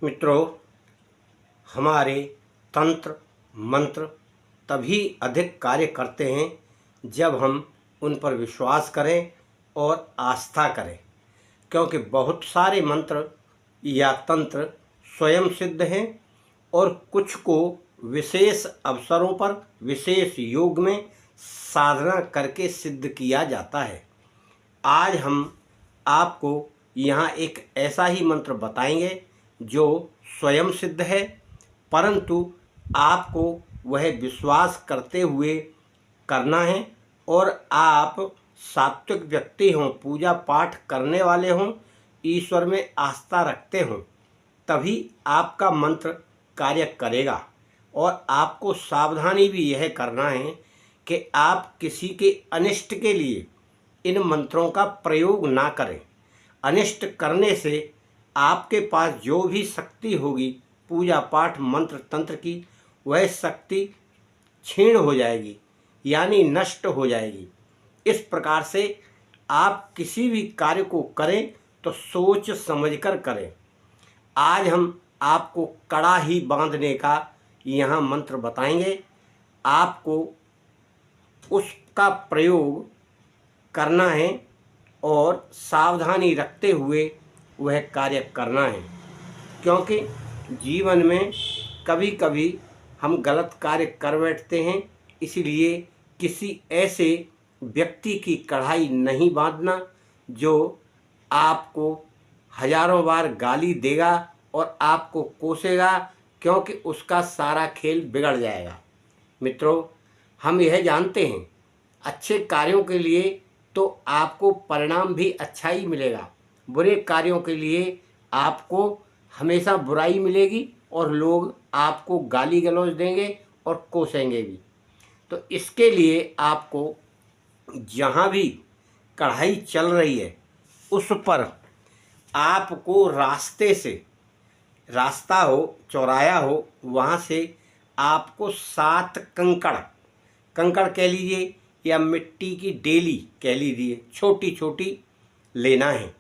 मित्रों, हमारे तंत्र मंत्र तभी अधिक कार्य करते हैं जब हम उन पर विश्वास करें और आस्था करें, क्योंकि बहुत सारे मंत्र या तंत्र स्वयं सिद्ध हैं और कुछ को विशेष अवसरों पर विशेष योग में साधना करके सिद्ध किया जाता है। आज हम आपको यहाँ एक ऐसा ही मंत्र बताएंगे जो स्वयं सिद्ध है, परंतु आपको वह विश्वास करते हुए करना है और आप सात्विक व्यक्ति हों, पूजा पाठ करने वाले हों, ईश्वर में आस्था रखते हों, तभी आपका मंत्र कार्य करेगा। और आपको सावधानी भी यह करना है कि आप किसी के अनिष्ट के लिए इन मंत्रों का प्रयोग ना करें। अनिष्ट करने से आपके पास जो भी शक्ति होगी पूजा पाठ मंत्र तंत्र की, वह शक्ति क्षीण हो जाएगी, यानी नष्ट हो जाएगी। इस प्रकार से आप किसी भी कार्य को करें तो सोच समझकर करें। आज हम आपको कड़ा ही बांधने का यहाँ मंत्र बताएंगे। आपको उसका प्रयोग करना है और सावधानी रखते हुए वह कार्य करना है, क्योंकि जीवन में कभी कभी हम गलत कार्य कर बैठते हैं। इसलिए किसी ऐसे व्यक्ति की कढ़ाई नहीं बांधना जो आपको हजारों बार गाली देगा और आपको कोसेगा, क्योंकि उसका सारा खेल बिगड़ जाएगा। मित्रों, हम यह जानते हैं अच्छे कार्यों के लिए तो आपको परिणाम भी अच्छा ही मिलेगा, बुरे कार्यों के लिए आपको हमेशा बुराई मिलेगी और लोग आपको गाली गलौज देंगे और कोसेंगे भी। तो इसके लिए आपको जहाँ भी कढ़ाई चल रही है उस पर आपको रास्ते से, रास्ता हो, चौराया हो, वहाँ से आपको 7 कंकड़ कह लीजिए या मिट्टी की डेली कह लीजिए, छोटी छोटी लेना है।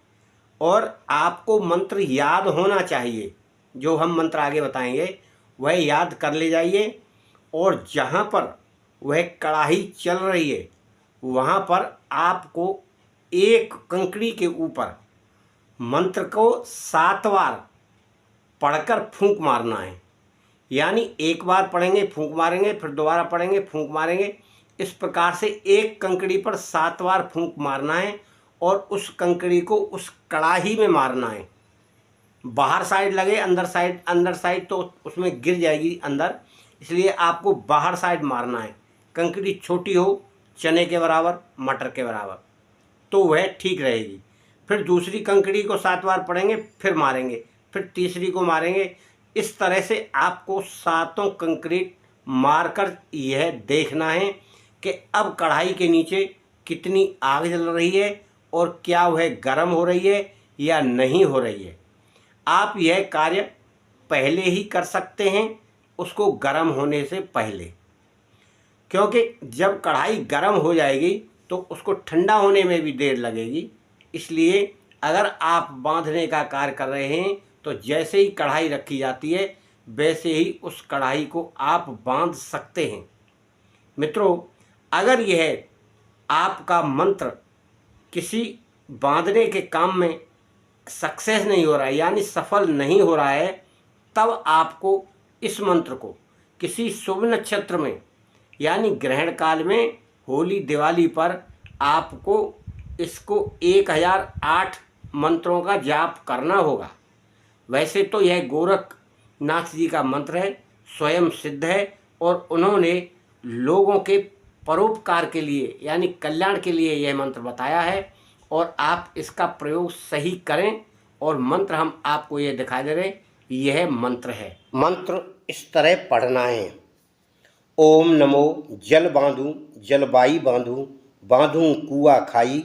और आपको मंत्र याद होना चाहिए, जो हम मंत्र आगे बताएंगे वह याद कर ले जाइए। और जहाँ पर वह कढ़ाई चल रही है वहाँ पर आपको एक कंकड़ी के ऊपर मंत्र को 7 बार पढ़कर फूंक मारना है। यानी एक बार पढ़ेंगे, फूंक मारेंगे, फिर दोबारा पढ़ेंगे, फूंक मारेंगे। इस प्रकार से एक कंकड़ी पर 7 बार फूंक मारना है और उस कंकड़ी को उस कड़ाही में मारना है। बाहर साइड लगे, अंदर साइड तो उसमें गिर जाएगी अंदर, इसलिए आपको बाहर साइड मारना है। कंकड़ी छोटी हो, चने के बराबर, मटर के बराबर, तो वह ठीक रहेगी। फिर दूसरी कंकड़ी को 7 बार पढ़ेंगे, फिर मारेंगे, फिर तीसरी को मारेंगे। इस तरह से आपको 7 कंकड़ी मारकर यह देखना है कि अब कढ़ाई के नीचे कितनी आग जल रही है और क्या वह गर्म हो रही है या नहीं हो रही है। आप यह कार्य पहले ही कर सकते हैं, उसको गर्म होने से पहले, क्योंकि जब कढ़ाई गर्म हो जाएगी तो उसको ठंडा होने में भी देर लगेगी। इसलिए अगर आप बांधने का कार्य कर रहे हैं तो जैसे ही कढ़ाई रखी जाती है वैसे ही उस कढ़ाई को आप बांध सकते हैं। मित्रों, अगर यह आपका मंत्र किसी बांधने के काम में सक्सेस नहीं हो रहा है, यानी सफल नहीं हो रहा है, तब आपको इस मंत्र को किसी शुभ नक्षत्र में, यानी ग्रहण काल में, होली दिवाली पर आपको इसको 1008 मंत्रों का जाप करना होगा। वैसे तो यह गोरखनाथ जी का मंत्र है, स्वयं सिद्ध है और उन्होंने लोगों के परोपकार के लिए, यानी कल्याण के लिए यह मंत्र बताया है। और आप इसका प्रयोग सही करें। और मंत्र हम आपको ये दिखा दे रहे, यह मंत्र है। मंत्र इस तरह पढ़ना है। ओम नमो जल बांधूं जलबाई बांधूं, बांधूं कुआ खाई,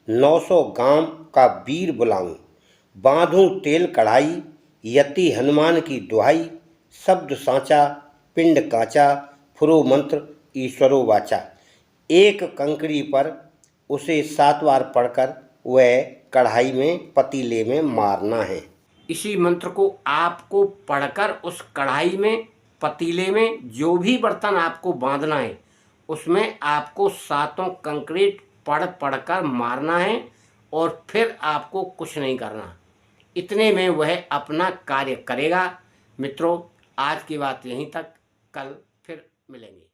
900 गांव का वीर बुलाऊं, बांधूं तेल कढ़ाई, यति हनुमान की दुहाई, शब्द साँचा पिंड कांचा, फुरो मंत्र ईश्वरो वाचा। एक कंकड़ी पर उसे 7 बार पढ़कर वह कढ़ाई में, पतीले में मारना है। इसी मंत्र को आपको पढ़कर उस कढ़ाई में, पतीले में, जो भी बर्तन आपको बांधना है उसमें आपको 7 कंक्रीट पढ़ कर मारना है और फिर आपको कुछ नहीं करना। इतने में वह अपना कार्य करेगा। मित्रों, आज की बात यहीं तक, कल फिर मिलेंगे।